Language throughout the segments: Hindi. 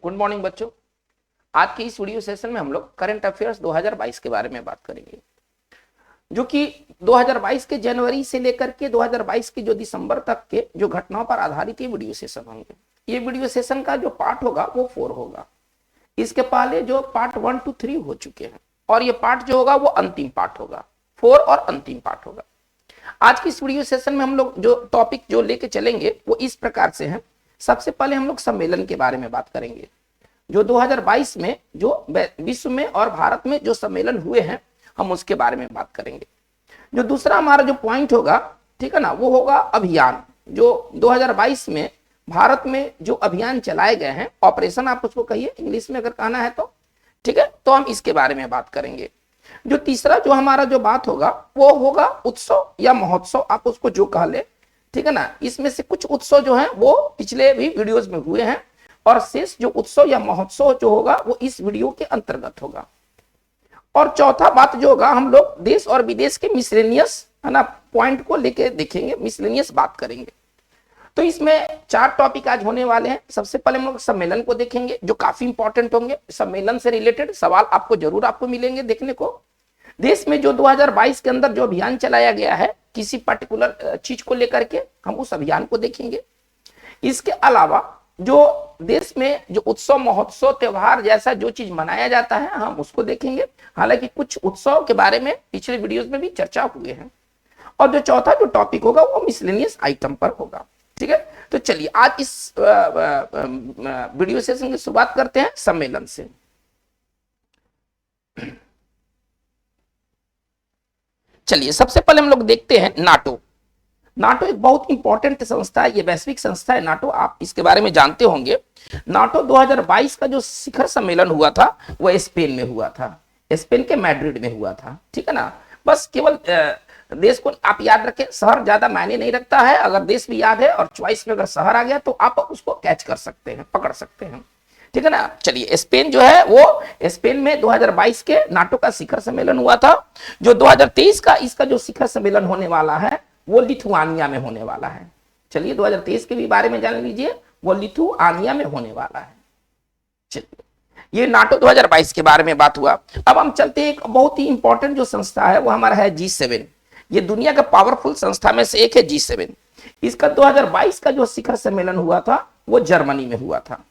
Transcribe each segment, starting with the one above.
गुड मॉर्निंग बच्चों। आज की इस वीडियो सेशन में हम लोग करंट अफेयर्स 2022 के बारे में बात करेंगे, जो कि 2022 के जनवरी से लेकर के 2022 के जो दिसंबर तक के जो घटनाओं पर आधारित ये वीडियो सेशन होंगे। ये वीडियो सेशन का जो पार्ट होगा वो 4 होगा। इसके पहले जो पार्ट 1 to 3 हो चुके हैं और ये पार्ट जो होगा वो अंतिम पार्ट होगा, 4 और अंतिम पार्ट होगा। आज की इस वीडियो सेशन में हम लोग जो टॉपिक जो लेके चलेंगे वो इस प्रकार से है। सबसे पहले हम लोग सम्मेलन के बारे में बात करेंगे, जो 2022 में जो विश्व में और भारत में जो सम्मेलन हुए हैं हम उसके बारे में बात करेंगे। जो दूसरा हमारा जो पॉइंट होगा, ठीक है ना, वो होगा अभियान। जो 2022 में भारत में जो अभियान चलाए गए हैं, ऑपरेशन आप उसको कहिए इंग्लिश में अगर कहना है तो, ठीक है, तो हम इसके बारे में बात करेंगे। जो तीसरा जो हमारा जो बात होगा वो होगा उत्सव या महोत्सव, आप उसको जो कह ले, ठीक है ना। इसमें से कुछ उत्सव जो है वो पिछले भी वीडियोस में हुए हैं और शेष जो उत्सव या महोत्सव जो होगा वो इस वीडियो के अंतर्गत होगा। और चौथा बात जो होगा, हम लोग देश और विदेश के मिसलेनियस है ना पॉइंट को लेके देखेंगे, मिसलेनियस बात करेंगे। तो इसमें 4 टॉपिक आज होने वाले हैं। सबसे पहले हम लोग सम्मेलन को देखेंगे जो काफी इंपॉर्टेंट होंगे। सम्मेलन से रिलेटेड सवाल आपको जरूर मिलेंगे देखने को। देश में जो 2022 के अंदर जो अभियान चलाया गया है किसी पर्टिकुलर चीज को लेकर के, हम उस अभियान को देखेंगे। इसके अलावा जो देश में जो उत्सव महोत्सव त्योहार जैसा जो चीज मनाया जाता है हम उसको देखेंगे। हालांकि कुछ उत्सव के बारे में पिछले वीडियोस में भी चर्चा हुए हैं। और जो चौथा जो टॉपिक होगा वो मिसलेनियस आइटम पर होगा, ठीक है। तो चलिए आज इस वीडियो सेशन की शुरुआत करते हैं सम्मेलन से। चलिए सबसे पहले हम लोग देखते हैं नाटो। नाटो एक बहुत इंपॉर्टेंट संस्था है, ये वैश्विक संस्था है नाटो, आप इसके बारे में जानते होंगे। नाटो 2022 का जो शिखर सम्मेलन हुआ था वो स्पेन में हुआ था, स्पेन के मैड्रिड में हुआ था, ठीक है ना। बस केवल देश को आप याद रखें, शहर ज्यादा मायने नहीं रखता है। अगर देश भी याद है और चॉइस में अगर शहर आ गया तो आप उसको कैच कर सकते हैं, पकड़ सकते हैं, ठीक है ना। चलिए स्पेन जो है वो स्पेन में 2022 के नाटो का शिखर सम्मेलन हुआ था। जो 2023 का इसका जो शिखर सम्मेलन होने वाला है वो लिथुआनिया में होने वाला है। चलिए 2023 के भी बारे में जान लीजिए, वो लिथुआनिया में होने वाला है। चलिए ये नाटो 2022 के बारे में बात हुआ। अब हम चलते हैं, एक बहुत ही इंपॉर्टेंट जो संस्था है वो हमारा है G7। ये दुनिया का पावरफुल संस्था में से एक है G7। इसका 2022 का जो शिखर सम्मेलन हुआ था वो जर्मनी में हुआ था।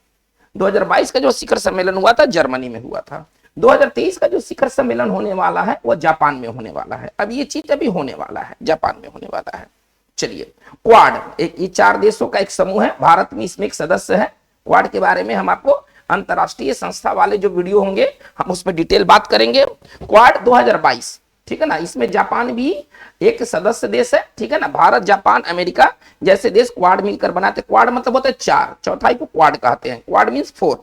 2022 का जो शिखर सम्मेलन हुआ था जर्मनी में हुआ था। 2023 का जो शिखर सम्मेलन होने वाला है वो जापान में होने वाला है। अब ये चीज अभी होने वाला है, जापान में होने वाला है। चलिए क्वाड, ये 4 देशों का एक समूह है, भारत में इसमें एक सदस्य है। क्वाड के बारे में हम आपको अंतरराष्ट्रीय संस्था वाले जो वीडियो होंगे हम उसमें डिटेल बात करेंगे। क्वाड 2022, ठीक है ना, इसमें जापान भी एक सदस्य देश है, ठीक है ना। भारत, जापान, अमेरिका जैसे देश क्वाड मिलकर बनाते। क्वाड मतलब होता है 4, चौथाई को क्वाड कहते हैं। Quad means 4।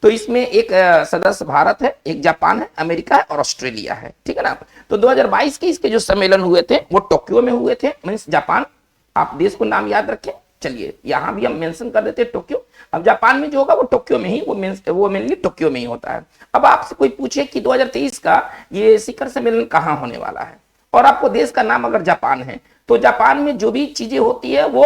तो इसमें एक सदस्य भारत है, एक जापान है, अमेरिका है और ऑस्ट्रेलिया है, ठीक है ना। तो 2022 के इसके जो सम्मेलन हुए थे वो टोक्यो में हुए थे, मीन्स जापान। आप देश को नाम याद रखें। चलिए यहां भी हम मेंशन कर देते हैं टोक्यो। अब जापान में जो होगा वो टोक्यो में ही, वो मेनली टोक्यो में ही होता है। अब आपसे कोई पूछे कि 2023 का ये शिखर सम्मेलन कहां होने वाला है और आपको देश का नाम अगर जापान है तो जापान में जो भी चीजें होती है वो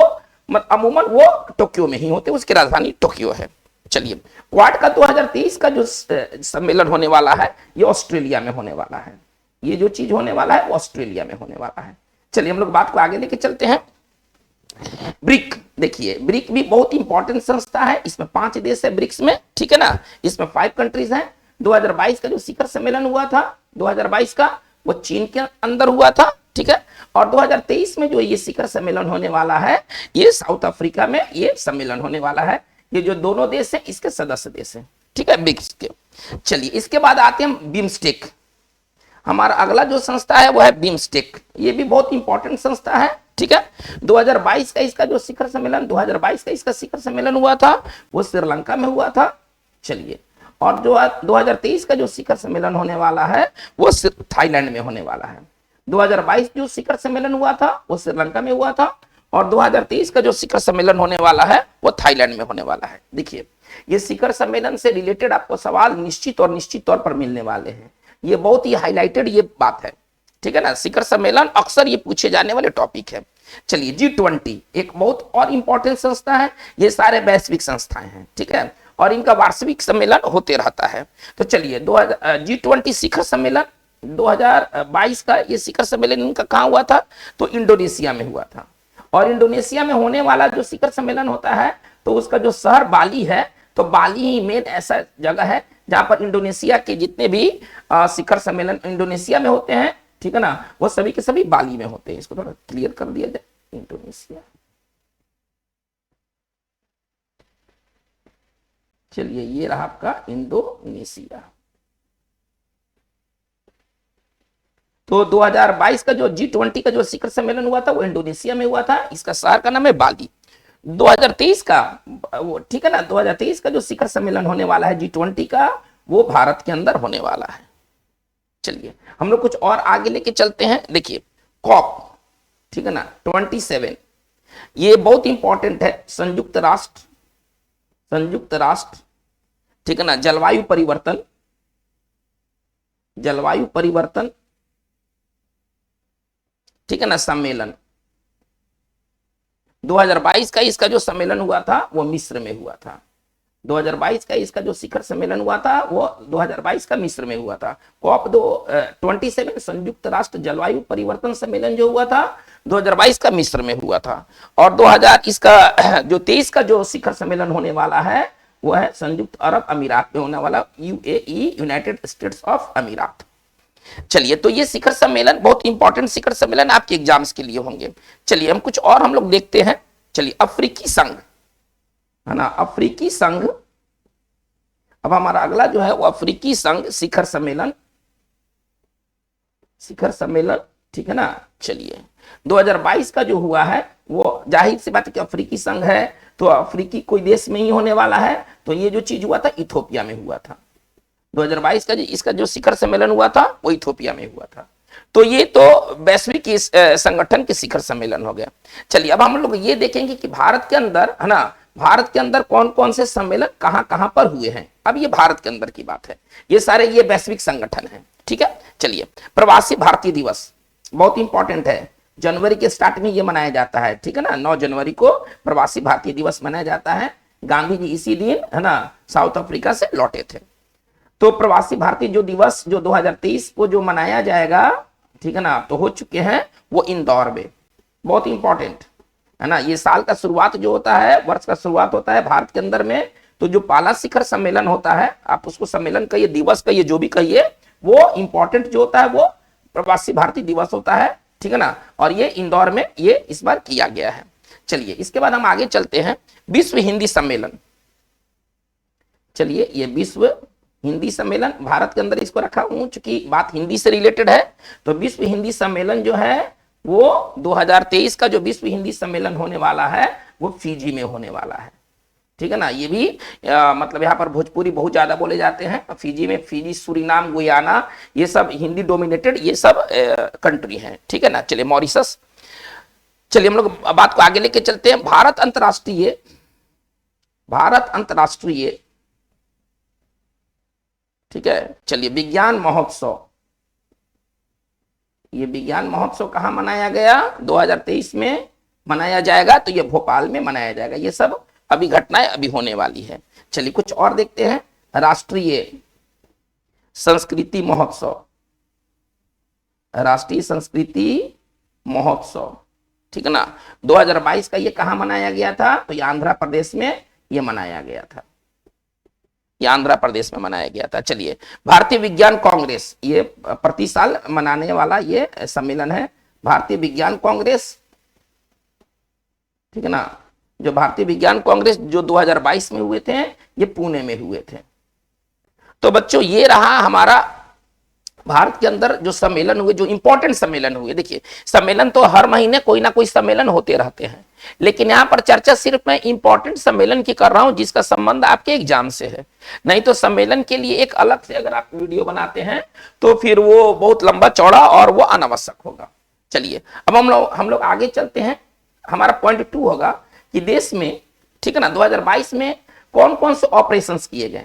अमूमन वो टोक्यो में ही होते हैं, उसकी राजधानी टोक्यो है। चलिए क्वाड का 2023 का जो सम्मेलन होने वाला है ये ऑस्ट्रेलिया में होने वाला है। ये जो चीज होने वाला है वो ऑस्ट्रेलिया में होने वाला है। चलिए हम लोग बात को आगे लेके चलते हैं। ब्रिक, देखिए ब्रिक भी बहुत इंपॉर्टेंट संस्था है। इसमें 5 देश है ब्रिक्स में, ठीक है ना। इसमें 5 कंट्रीज हैं। 2022 का जो शिखर सम्मेलन हुआ था 2022 का वो चीन के अंदर हुआ था, ठीक है। और 2023 में जो ये शिखर सम्मेलन होने वाला है ये साउथ अफ्रीका में ये सम्मेलन होने वाला है। ये जो दोनों देश हैं इसके सदस्य देश हैं, ठीक है, ब्रिक्स के। चलिए इसके बाद आते हैं बिम्स्टेक। हमारा अगला जो संस्था है वो है बिम्स्टेक। ये भी बहुत इंपॉर्टेंट संस्था है, ठीक है। 2022 का इसका जो शिखर सम्मेलन 2022 का इसका शिखर सम्मेलन हुआ था वो श्रीलंका में हुआ था। चलिए और जो 2023 का जो शिखर सम्मेलन होने वाला है वो थाईलैंड में होने वाला है। 2022 जो शिखर सम्मेलन हुआ था वो श्रीलंका में हुआ था और 2023 का जो शिखर सम्मेलन होने वाला है वो थाईलैंड में होने वाला है। देखिए ये शिखर सम्मेलन से रिलेटेड आपको सवाल निश्चित तौर पर मिलने वाले हैं। ये बहुत ही हाईलाइटेड ये बात है, ठीक है ना। शिखर सम्मेलन अक्सर ये पूछे जाने वाले टॉपिक है। चलिए G20 एक बहुत और इंपॉर्टेंट संस्था है। ये सारे वैश्विक संस्थाएं हैं, ठीक है। और इनका वार्षिक सम्मेलन होते रहता है। तो चलिए G20 शिखर सम्मेलन 2022 का ये शिखर सम्मेलन इनका कहाँ हुआ था, तो इंडोनेशिया में हुआ था। और इंडोनेशिया में होने वाला जो शिखर सम्मेलन होता है तो उसका जो शहर बाली है, तो बाली ही मेन ऐसा जगह है जहां पर इंडोनेशिया के जितने भी शिखर सम्मेलन इंडोनेशिया में होते हैं, ठीक है ना, वो सभी के सभी बाली में होते हैं। इसको थोड़ा क्लियर कर दिया जाए, इंडोनेशिया। चलिए ये रहा आपका इंडोनेशिया। तो 2022 का जो G20 का जो शिखर सम्मेलन हुआ था वो इंडोनेशिया में हुआ था, इसका शहर का नाम है बाली। 2023 का वो, ठीक है ना, 2023 का जो शिखर सम्मेलन होने वाला है G20 का, वो भारत के अंदर होने वाला है। चलिए हम लोग कुछ और आगे लेके चलते हैं। देखिए कॉप, ठीक है ना, 27, ये बहुत इंपॉर्टेंट है। संयुक्त राष्ट्र, ठीक है ना, जलवायु परिवर्तन, ठीक है ना, सम्मेलन 2022 का इसका जो सम्मेलन हुआ था वो मिस्र में हुआ था। 2022 का इसका जो शिखर सम्मेलन हुआ था वो 2022 का मिस्र में हुआ था। कॉप 27 संयुक्त राष्ट्र जलवायु परिवर्तन सम्मेलन जो हुआ था 2022 का मिस्र में हुआ था। और 2023 का जो शिखर सम्मेलन होने वाला है वो है संयुक्त अरब अमीरात में होने वाला, UAE, यूनाइटेड स्टेट्स ऑफ अमीरात। चलिए तो ये शिखर सम्मेलन बहुत इंपॉर्टेंट शिखर सम्मेलन आपके एग्जाम्स के लिए होंगे। चलिए हम कुछ और हम लोग देखते हैं। चलिए अफ्रीकी संघ, है ना, अफ्रीकी संघ। अब हमारा अगला जो है वो अफ्रीकी संघ शिखर सम्मेलन, ठीक है ना। चलिए 2022 का जो हुआ है वो जाहिर सी बात है कि अफ्रीकी संघ है तो अफ्रीकी कोई देश में ही होने वाला है। तो ये जो चीज हुआ था इथोपिया में हुआ था। 2022 का इसका जो शिखर सम्मेलन हुआ था वो इथोपिया में हुआ था। तो ये तो वैश्विक संगठन के शिखर सम्मेलन हो गया। चलिए अब हम लोग ये देखेंगे कि भारत के अंदर, है ना, भारत के अंदर कौन कौन से सम्मेलन कहां कहां पर हुए हैं। अब ये भारत के अंदर की बात है, ये सारे ये वैश्विक संगठन है, ठीक है। चलिए प्रवासी भारतीय दिवस बहुत इंपॉर्टेंट है, जनवरी के स्टार्ट में ये मनाया जाता है, ठीक है ना। 9 जनवरी को प्रवासी भारतीय दिवस मनाया जाता है। गांधी जी इसी दिन, है ना, साउथ अफ्रीका से लौटे थे। तो प्रवासी भारतीय जो दिवस जो 2023 को जो मनाया जाएगा, ठीक है ना, तो हो चुके हैं वो इंदौर में। बहुत इंपॉर्टेंट है ना, ये साल का शुरुआत जो होता है, वर्ष का शुरुआत होता है भारत के अंदर में, तो जो पहला शिखर सम्मेलन होता है, आप उसको सम्मेलन कहिए, दिवस कहिए, जो भी कहिए, वो इंपॉर्टेंट जो होता है वो प्रवासी भारतीय दिवस होता है, ठीक है ना। और ये इंदौर में ये इस बार किया गया है। चलिए इसके बाद हम आगे चलते हैं। विश्व हिंदी सम्मेलन, चलिए ये विश्व हिंदी सम्मेलन भारत के अंदर इसको रखा हूं, चूंकि बात हिंदी से रिलेटेड है। तो विश्व हिंदी सम्मेलन जो है वो 2023 का जो विश्व हिंदी सम्मेलन होने वाला है वो फिजी में होने वाला है, ठीक है ना। ये भी मतलब यहाँ पर भोजपुरी बहुत ज्यादा बोले जाते हैं फिजी में। फिजी, सूरीनाम, गुयाना, ये सब हिंदी डोमिनेटेड ये सब कंट्री हैं, ठीक है ना। चलिए मॉरिशस। चलिए हम लोग बात को आगे लेके चलते हैं। भारत अंतरराष्ट्रीय, ठीक है। चलिए विज्ञान महोत्सव, ये विज्ञान महोत्सव कहां मनाया गया, 2023 में मनाया जाएगा। तो ये भोपाल में मनाया जाएगा। ये सब अभी घटनाएं अभी होने वाली है। चलिए कुछ और देखते हैं। राष्ट्रीय संस्कृति महोत्सव, ठीक है ना। 2022 का ये कहां मनाया गया था, तो ये आंध्र प्रदेश में ये मनाया गया था, ये आंध्र प्रदेश में मनाया गया था। चलिए भारतीय विज्ञान कांग्रेस, ये प्रति साल मनाने वाला ये सम्मेलन है, भारतीय विज्ञान कांग्रेस, ठीक है ना। जो भारतीय विज्ञान कांग्रेस जो 2022 में हुए थे ये पुणे में हुए थे। तो बच्चों ये रहा हमारा भारत के अंदर जो सम्मेलन हुए, जो इंपॉर्टेंट सम्मेलन हुए। देखिए सम्मेलन तो हर महीने कोई ना कोई सम्मेलन होते रहते हैं, लेकिन यहाँ पर चर्चा सिर्फ मैं इंपॉर्टेंट सम्मेलन की कर रहा हूं जिसका संबंध आपके एग्जाम से है। नहीं तो सम्मेलन के लिए एक अलग से अगर आप वीडियो बनाते हैं तो फिर वो बहुत लंबा चौड़ा और वो अनावश्यक होगा। चलिए अब हम लोग आगे चलते हैं। हमारा पॉइंट 2 होगा कि देश में, ठीक है ना, 2022 में कौन कौन से ऑपरेशंस किए गए,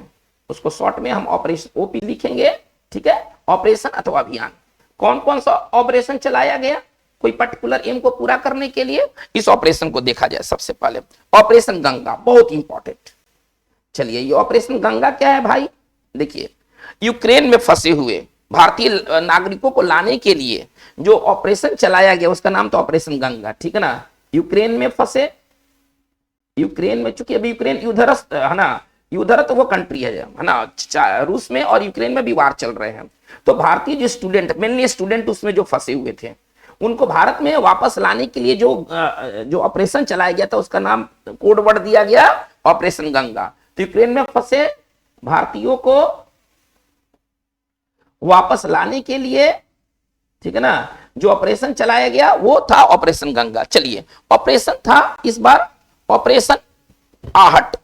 उसको शॉर्ट में हम ऑपरेशन ओपी लिखेंगे, ठीक है। ऑपरेशन अथवा अभियान, कौन कौन सा ऑपरेशन चलाया गया कोई पर्टिकुलर एम को पूरा करने के लिए, इस ऑपरेशन को देखा जाए। सबसे पहले ऑपरेशन गंगा, बहुत इंपॉर्टेंट। चलिए ये ऑपरेशन गंगा क्या है भाई, देखिए यूक्रेन में फंसे हुए भारतीय नागरिकों को लाने के लिए जो ऑपरेशन चलाया गया उसका नाम तो ऑपरेशन गंगा, ठीक है ना। यूक्रेन में फंसे, यूक्रेन में, चूंकि अभी यूक्रेन युद्धरस्त है ना, युद्धरत वो कंट्री है ना, रूस में और यूक्रेन में भी वार चल रहे हैं। तो भारतीय जो स्टूडेंट, मेनली स्टूडेंट उसमें जो फंसे हुए थे, उनको भारत में वापस लाने के लिए जो ऑपरेशन चलाया गया था उसका नाम कोड वर्ड दिया गया ऑपरेशन गंगा। तो यूक्रेन में फंसे भारतीयों को वापस लाने के लिए, ठीक है ना, जो ऑपरेशन चलाया गया वो था ऑपरेशन गंगा। चलिए ऑपरेशन था इस बार ऑपरेशन आहट,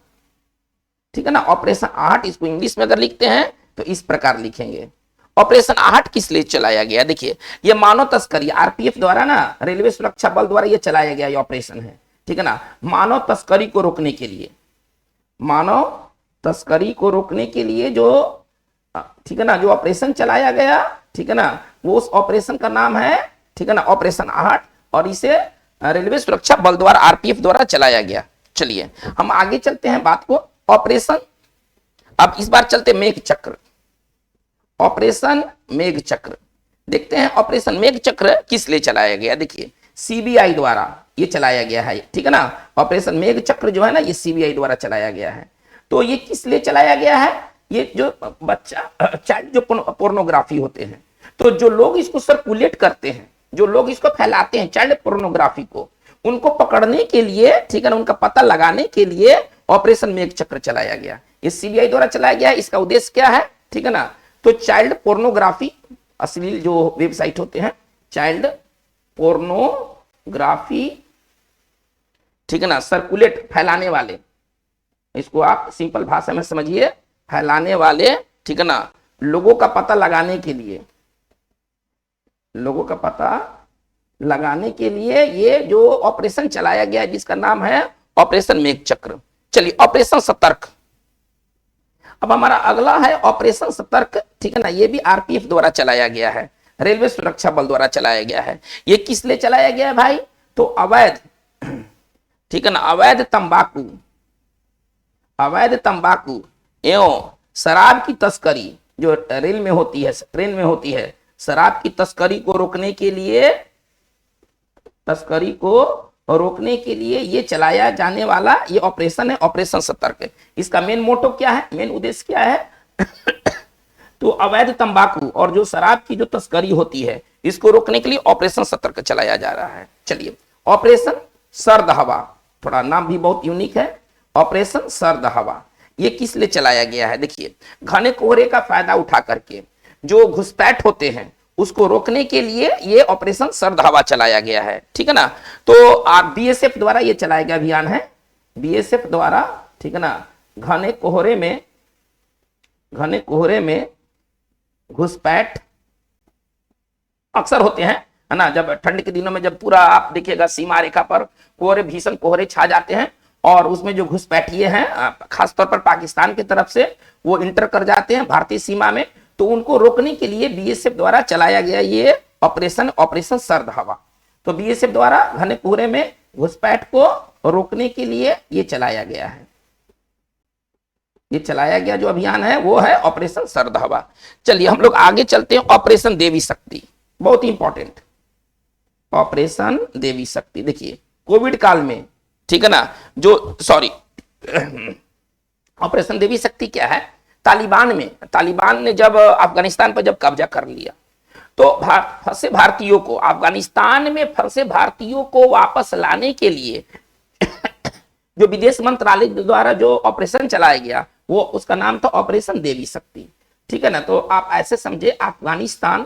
ठीक है ना, ऑपरेशन आहट। इसको इंग्लिश में अगर लिखते हैं तो इस प्रकार लिखेंगे, ऑपरेशन आहट किस लिए चलाया गया। देखिए ये मानव तस्करी, आरपीएफ द्वारा ना, रेलवे सुरक्षा बल द्वारा ये चलाया गया ये ऑपरेशन है, ठीक है ना, मानव तस्करी को रोकने के लिए, मानव तस्करी को रोकने के लिए जो, ठीक है ना, जो ऑपरेशन चलाया गया, ठीक है ना, वो उस ऑपरेशन का नाम है, ठीक है ना, ऑपरेशन आहट, और इसे रेलवे सुरक्षा बल द्वारा, आरपीएफ द्वारा चलाया गया। चलिए हम आगे चलते हैं बात को, ऑपरेशन, अब इस बार चलते मेघ चक्र, ऑपरेशन मेघ चक्र देखते हैं। ऑपरेशन मेघ चक्र किस लिए चलाया गया, देखिए सीबीआई द्वारा ये चलाया गया है, ठीक है ना, ऑपरेशन मेघ चक्र जो है ना ये सीबीआई द्वारा चलाया गया है। तो ये किस लिए चलाया गया है, ये जो बच्चा चाइल्ड जो पोर्नोग्राफी होते हैं, तो जो लोग इसको सर्कुलेट करते हैं, जो लोग इसको फैलाते हैं चाइल्ड पोर्नोग्राफी को, उनको पकड़ने के लिए, ठीक है ना, उनका पता लगाने के लिए ऑपरेशन मेघ चक्र चलाया गया। ये सीबीआई द्वारा चलाया गया है। इसका उद्देश्य क्या है, ठीक है ना, तो चाइल्ड पोर्नोग्राफी, अश्लील जो वेबसाइट होते हैं, चाइल्ड पोर्नोग्राफी, ठीक है ना, सर्कुलेट, फैलाने वाले, इसको आप सिंपल भाषा में समझिए, फैलाने वाले, ठीक है ना, लोगों का पता लगाने के लिए, लोगों का पता लगाने के लिए ये जो ऑपरेशन चलाया गया जिसका नाम है ऑपरेशन मेघ चक्र। चलिए ऑपरेशन सतर्क, अब हमारा अगला है ऑपरेशन सतर्क, ठीक है ना, ये भी आरपीएफ द्वारा चलाया गया है, रेलवे सुरक्षा बल द्वारा चलाया गया है। ये किस लिए चलाया गया है भाई, तो अवैध, ठीक है ना, अवैध तंबाकू, अवैध तंबाकू एवं शराब की तस्करी जो रेल में होती है, ट्रेन में होती है, शराब की तस्करी को रोकने के लिए, तस्करी को रोकने के लिए ये चलाया जाने वाला ये ऑपरेशन है ऑपरेशन सतर्क। इसका मेन मोटो क्या है, मेन उद्देश्य क्या है तो अवैध तंबाकू और जो शराब की जो तस्करी होती है इसको रोकने के लिए ऑपरेशन सतर्क चलाया जा रहा है। चलिए ऑपरेशन सर्द हवा, थोड़ा नाम भी बहुत यूनिक है, ऑपरेशन सर्द हवा। ये किस लिए चलाया गया है, देखिए घने कोहरे का फायदा उठा करके जो घुसपैठ होते हैं उसको रोकने के लिए ये ऑपरेशन सर्द हवा चलाया गया है, ठीक है ना। तो आप बीएसएफ द्वारा ये चलाया गया अभियान है, बीएसएफ द्वारा, ठीक है ना, घने कोहरे में घुसपैठ अक्सर होते हैं, है ना, जब ठंड के दिनों में जब पूरा आप देखिएगा सीमा रेखा पर कोहरे, भीषण कोहरे छा जाते हैं और उसमें जो घुसपैठिए हैं खासतौर पर पाकिस्तान की तरफ से वो इंटर कर जाते हैं भारतीय सीमा में, तो उनको रोकने के लिए बीएसएफ द्वारा चलाया गया ये ऑपरेशन सर्द हवा। तो बीएसएफ द्वारा घने कोहरे में घुसपैठ को रोकने के लिए ये चलाया गया है, ये चलाया गया जो अभियान है वो है ऑपरेशन सर्द हवा। चलिए हम लोग आगे चलते हैं, ऑपरेशन देवी शक्ति, बहुत इंपॉर्टेंट, ऑपरेशन देवी शक्ति। देखिए कोविड काल में, ठीक है ना, जो सॉरी ऑपरेशन देवी शक्ति क्या है, तालिबान ने जब अफगानिस्तान पर जब कब्जा कर लिया तो फंसे भारतीयों को, अफगानिस्तान में फंसे भारतीयों को वापस लाने के लिए जो विदेश मंत्रालय द्वारा जो ऑपरेशन चलाया गया वो उसका नाम था ऑपरेशन देवी शक्ति, ठीक है ना। तो आप ऐसे समझे अफगानिस्तान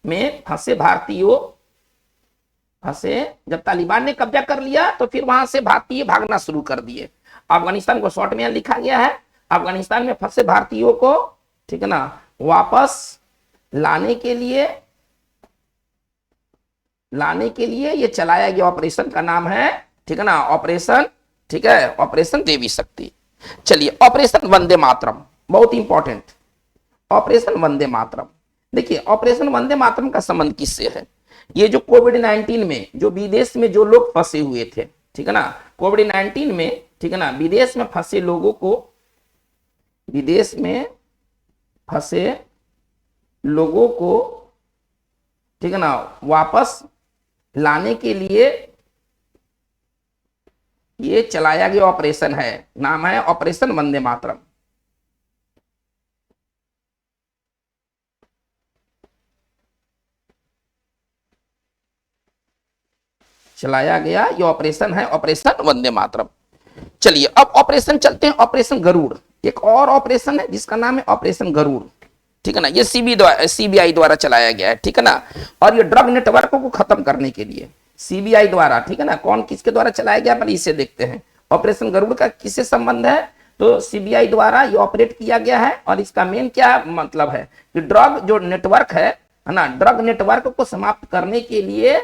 में फंसे भारतीयों, जब तालिबान ने कब्जा कर लिया तो फिर वहां से भारतीय भागना शुरू कर दिए। अफगानिस्तान को शॉर्ट में लिखा गया है, अफगानिस्तान में फंसे भारतीयों को, ठीक है ना, वापस लाने के लिए ये चलाया गया ऑपरेशन का नाम है, ठीक है ना, ऑपरेशन, ठीक है, ऑपरेशन देवी शक्ति। चलिए ऑपरेशन वंदे मातरम, बहुत इंपॉर्टेंट, ऑपरेशन वंदे मातरम। देखिए ऑपरेशन वंदे मातरम का संबंध किससे है, ये जो कोविड-19 में जो विदेश में जो लोग फंसे हुए थे, ठीक है ना, कोविड-19 में, ठीक है ना, विदेश में फंसे लोगों को विदेश में फंसे लोगों को, ठीक है ना, वापस लाने के लिए ये चलाया गया ऑपरेशन है। नाम है ऑपरेशन वंदे मातरम। चलाया गया ये ऑपरेशन है ऑपरेशन वंदे मातरम। चलिए अब ऑपरेशन चलते हैं, ऑपरेशन गरुड़। एक और ऑपरेशन है जिसका नाम है ऑपरेशन गरुड़, ठीक है ना। ये सीबीआई द्वारा चलाया गया है, ठीक है ना। और ये ड्रग नेटवर्कों को खत्म करने के लिए सीबीआई द्वारा, ठीक है ना। कौन किसके द्वारा चलाया गया, पहले इसे देखते हैं। ऑपरेशन गरुड़ का किससे संबंध है, तो सीबीआई द्वारा ये ऑपरेट किया गया है। और इसका मेन क्या मतलब है कि ड्रग जो नेटवर्क है ना, ड्रग नेटवर्क को समाप्त करने के लिए,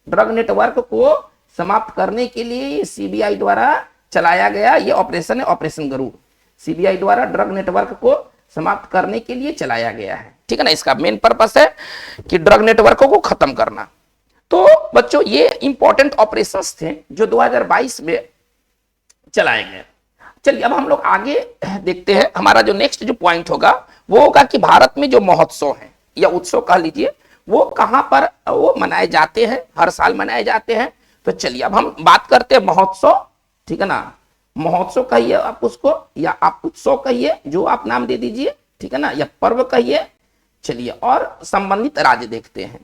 ड्रग नेटवर्क को समाप्त करने के लिए सीबीआई द्वारा चलाया गया ये ऑपरेशन है ऑपरेशन गरुड़। सीबीआई द्वारा ड्रग नेटवर्क को समाप्त करने के लिए चलाया गया है, ठीक है ना। इसका मेन पर्पस है कि ड्रग नेटवर्कों को खत्म करना। तो बच्चों ये इंपॉर्टेंट ऑपरेशंस थे जो 2022 में चलाए गए। चलिए अब हम लोग आगे देखते हैं। हमारा जो नेक्स्ट जो पॉइंट होगा वो होगा कि भारत में जो महोत्सव है या उत्सव कह लीजिए, वो कहां पर वो मनाए जाते हैं, हर साल मनाए जाते हैं। तो चलिए अब हम बात करते हैं महोत्सव, ठीक है ना। महोत्सव कहिए आप उसको, या आप उत्सव कहिए, जो आप नाम दे दीजिए, ठीक है ना, या पर्व कहिए। चलिए और संबंधित राज्य देखते हैं,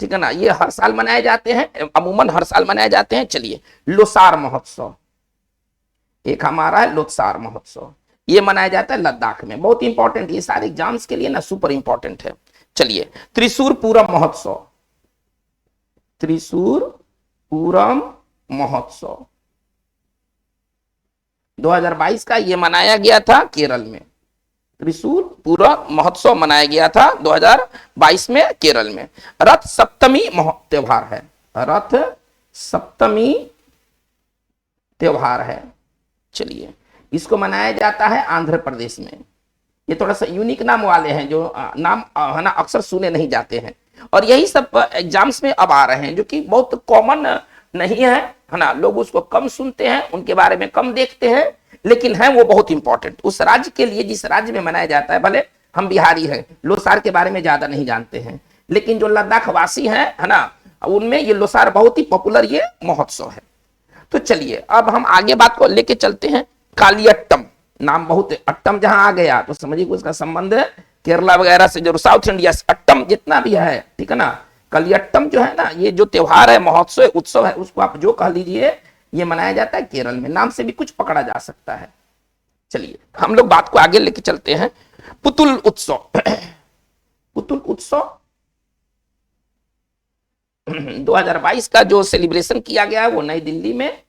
ठीक है ना। ये हर साल मनाए जाते हैं, अमूमन हर साल मनाए जाते हैं। चलिए लोसार महोत्सव, एक हमारा है लोसार महोत्सव, ये मनाया जाता है लद्दाख में। बहुत इंपॉर्टेंट, ये सारे एग्जाम्स के लिए ना सुपर इंपॉर्टेंट है। चलिए त्रिशूर पूरम महोत्सव, त्रिशूर पूरम महोत्सव 2022 का ये मनाया गया था केरल में। त्रिशूल पूरम महोत्सव मनाया गया था 2022 में केरल में। रथ सप्तमी त्योहार है, रथ सप्तमी त्योहार है। चलिए इसको मनाया जाता है आंध्र प्रदेश में। ये थोड़ा सा यूनिक नाम वाले हैं, जो नाम है ना अक्सर सुने नहीं जाते हैं, और यही सब एग्जाम्स में अब आ रहे हैं, जो कि बहुत कॉमन नहीं है ना। लोग उसको कम सुनते हैं, उनके बारे में कम देखते हैं, लेकिन है वो बहुत इंपॉर्टेंट उस राज्य के लिए जिस राज्य में मनाया जाता है। भले हम बिहारी हैं, लोसार के बारे में ज्यादा नहीं जानते हैं, लेकिन जो लद्दाख वासी हैं, है ना, उनमें ये लोसार बहुत ही पॉपुलर ये महोत्सव है। तो चलिए अब हम आगे बात को लेके चलते हैं। कालियट्टम, नाम बहुत अट्टम जहां आ गया तो समझिए उसका संबंध है केरला वगैरह से, जो साउथ इंडिया अट्टम जितना भी है, ठीक है ना। कलियट्टम जो है ना, ये जो त्योहार है, महोत्सव उत्सव है, उसको आप जो कह लीजिए, ये मनाया जाता है केरल में। नाम से भी कुछ पकड़ा जा सकता है। चलिए हम लोग बात को आगे लेके चलते हैं। पुतुल उत्सव, पुतुल उत्सव 2022 का जो सेलिब्रेशन किया गया है वो नई दिल्ली में,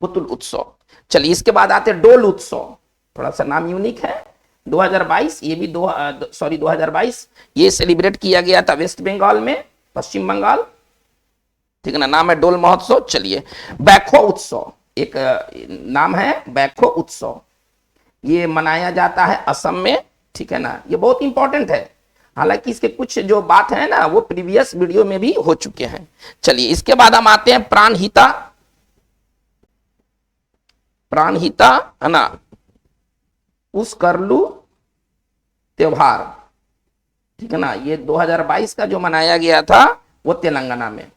पुतुल उत्सव। चलिए इसके बाद आते हैं डोल उत्सव, थोड़ा सा नाम यूनिक है। 2022 ये भी 2022 ये सेलिब्रेट किया गया था वेस्ट बंगाल में, पश्चिम बंगाल, ठीक है ना। नाम है डोल महोत्सव। चलिए बैखो उत्सव, एक नाम है बैखो उत्सव, ये मनाया जाता है असम में, ठीक है ना। ये बहुत इंपॉर्टेंट है, हालांकि इसके कुछ जो बात है ना वो प्रीवियस वीडियो में भी हो चुके हैं। चलिए इसके बाद हम आते हैं प्राणहिता, प्राणहिता है ना पुस्करलू त्योहार, ठीक है ना। ये 2022 का जो मनाया गया था वो तेलंगाना में,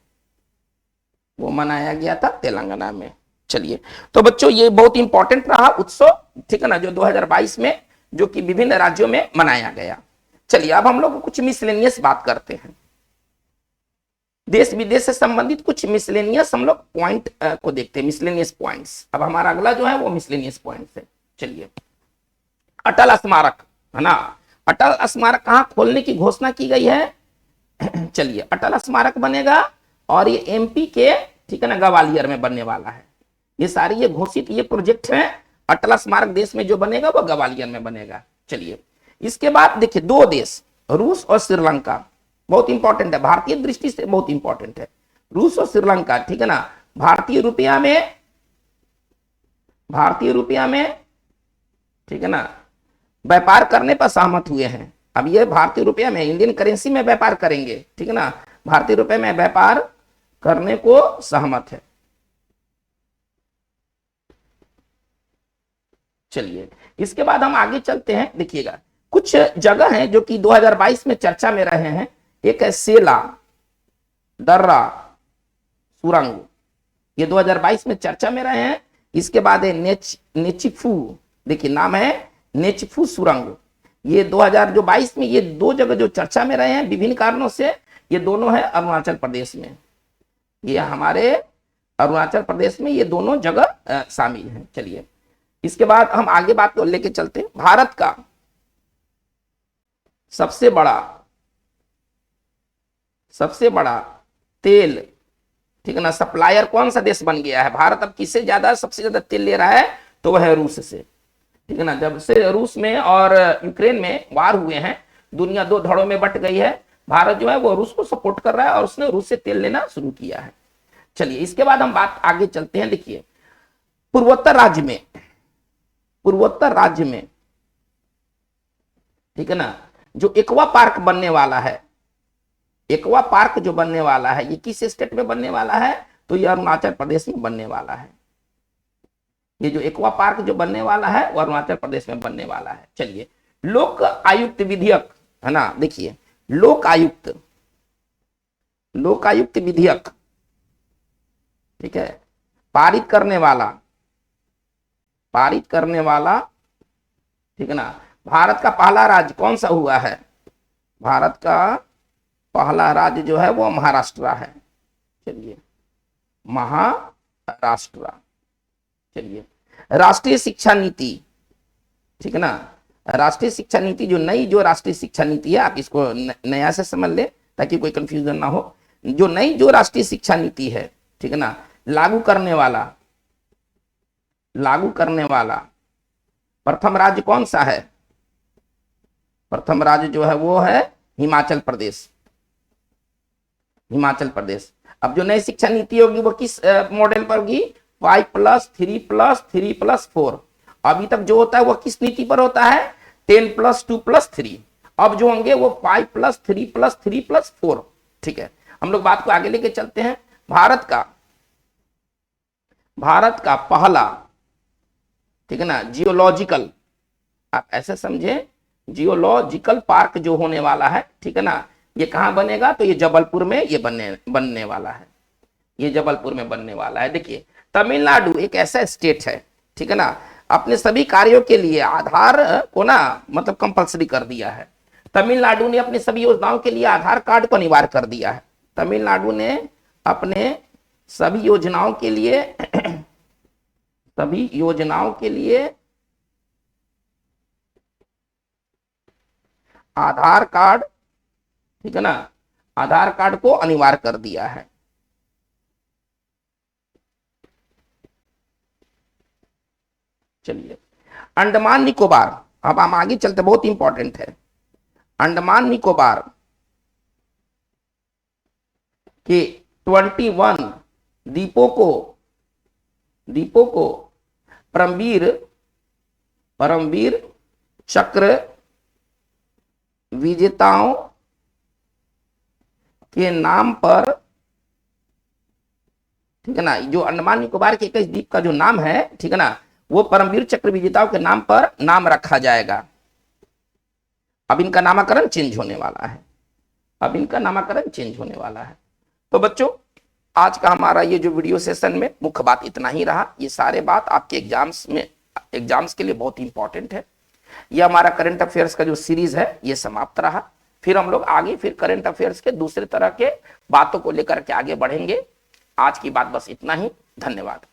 वो मनाया गया था तेलंगाना में। चलिए तो बच्चों ये बहुत इंपॉर्टेंट रहा उत्सव, ठीक है ना, जो 2022 में जो कि विभिन्न राज्यों में मनाया गया। चलिए अब हम लोग कुछ मिसलेनियस बात करते हैं, देश विदेश से संबंधित कुछ मिसलेनियस हम लोग पॉइंट को देखते हैं, मिसलेनियस पॉइंट्स। अब हमारा अगला जो है वो मिसलेनियस पॉइंट्स है। चलिए अटल स्मारक, है ना, अटल स्मारक कहां खोलने की घोषणा की गई है। चलिए अटल स्मारक बनेगा और ये एमपी के, ठीक है ना, ग्वालियर में बनने वाला है। ये सारी ये घोषित ये प्रोजेक्ट है। अटल स्मारक देश में जो बनेगा वो ग्वालियर में बनेगा। चलिए इसके बाद देखिए दो देश, रूस और श्रीलंका, बहुत इंपॉर्टेंट है, भारतीय दृष्टि से बहुत इंपॉर्टेंट है, रूस और श्रीलंका, ठीक है ना। भारतीय रुपया में, भारतीय रुपया में, ठीक है ना, व्यापार करने पर सहमत हुए हैं। अब ये भारतीय रुपया में, इंडियन करेंसी में व्यापार करेंगे, ठीक है ना, भारतीय रुपये में व्यापार करने को सहमत है। चलिए इसके बाद हम आगे चलते हैं। देखिएगा कुछ जगह हैं जो कि 2022 में चर्चा में रहे हैं। एक है सेला, दर्रा, सुरंग, ये 2022 में चर्चा में रहे हैं। इसके बाद है नेचिफू, देखिए नाम है नेचिफू सुरंग। ये 2022 में ये दो जगह जो चर्चा में रहे हैं विभिन्न कारणों से, ये दोनों है अरुणाचल प्रदेश में। ये हमारे अरुणाचल प्रदेश में ये दोनों जगह शामिल हैं। चलिए इसके बाद हम आगे बात को लेके चलते हैं। भारत का सबसे बड़ा तेल, ठीक है ना, सप्लायर कौन सा देश बन गया है? भारत अब किससे ज्यादा सबसे ज्यादा तेल ले रहा है? तो वह है रूस से, ठीक है ना। जब से रूस में और यूक्रेन में वार हुए हैं, दुनिया दो धड़ों में बट गई है। भारत जो है वो रूस को सपोर्ट कर रहा है और उसने रूस से तेल लेना शुरू किया है। चलिए इसके बाद हम बात आगे चलते हैं। देखिए पूर्वोत्तर राज्य में, ठीक है ना, जो एक्वा पार्क बनने वाला है, एक्वा पार्क जो बनने वाला है, ये किस स्टेट में बनने वाला है? तो ये अरुणाचल प्रदेश में बनने वाला है। ये जो एक्वा पार्क जो बनने वाला है वो अरुणाचल प्रदेश में बनने वाला है। चलिए लोक आयुक्त विधेयक, है ना, देखिए लोक आयुक्त विधेयक, ठीक है, पारित करने वाला, ठीक है ना। भारत का पहला राज्य कौन सा हुआ है? भारत का पहला राज्य जो है वो महाराष्ट्र है। चलिए महाराष्ट्र। चलिए राष्ट्रीय शिक्षा नीति, ठीक है ना, राष्ट्रीय शिक्षा नीति जो राष्ट्रीय शिक्षा नीति है, आप इसको नया से समझ ले ताकि कोई कंफ्यूजन ना हो। जो राष्ट्रीय शिक्षा नीति है, ठीक है ना, लागू करने वाला प्रथम राज्य कौन सा है? प्रथम राज्य जो है वो है हिमाचल प्रदेश। अब जो नई शिक्षा नीति होगी वो किस मॉडल पर होगी? 5+3+3+4। अभी तक जो होता है वो किस नीति पर होता है? 10+2+3। अब जो होंगे वो 5+3+3+4। ठीक है, हम लोग बात को आगे लेके चलते हैं। भारत का पहला, ठीक है ना, जियोलॉजिकल, आप ऐसे समझे, जियोलॉजिकल पार्क जो होने वाला है, ठीक है ना, ये कहां बनेगा? तो ये जबलपुर में ये बनने वाला है। ये जबलपुर में बनने वाला है। देखिए तमिलनाडु एक ऐसा स्टेट है, ठीक है ना, अपने सभी कार्यों के लिए आधार को ना मतलब कंपलसरी कर दिया है। तमिलनाडु ने अपने सभी योजनाओं के लिए आधार कार्ड को अनिवार्य कर दिया है। तमिलनाडु ने अपने सभी योजनाओं के लिए आधार कार्ड, ठीक है ना, आधार कार्ड को अनिवार्य कर दिया है। चलिए अंडमान निकोबार, अब हम आगे चलते, बहुत इंपॉर्टेंट है। अंडमान निकोबार के 21 द्वीपों को परमवीर चक्र विजेताओं के नाम पर, ठीक है ना, जो अंडमान निकोबार के 21 द्वीप का जो नाम है, ठीक है ना, वो परमवीर चक्र विजेताओं के नाम पर नाम रखा जाएगा। अब इनका नामकरण चेंज होने वाला है। तो बच्चों आज का हमारा ये जो वीडियो सेशन में मुख्य बात इतना ही रहा। ये सारे बात आपके एग्जाम्स के लिए बहुत इंपॉर्टेंट है। ये हमारा करंट अफेयर्स का जो सीरीज है ये समाप्त रहा। फिर हम लोग आगे करंट अफेयर्स के दूसरे तरह के बातों को लेकर के आगे बढ़ेंगे। आज की बात बस इतना ही। धन्यवाद।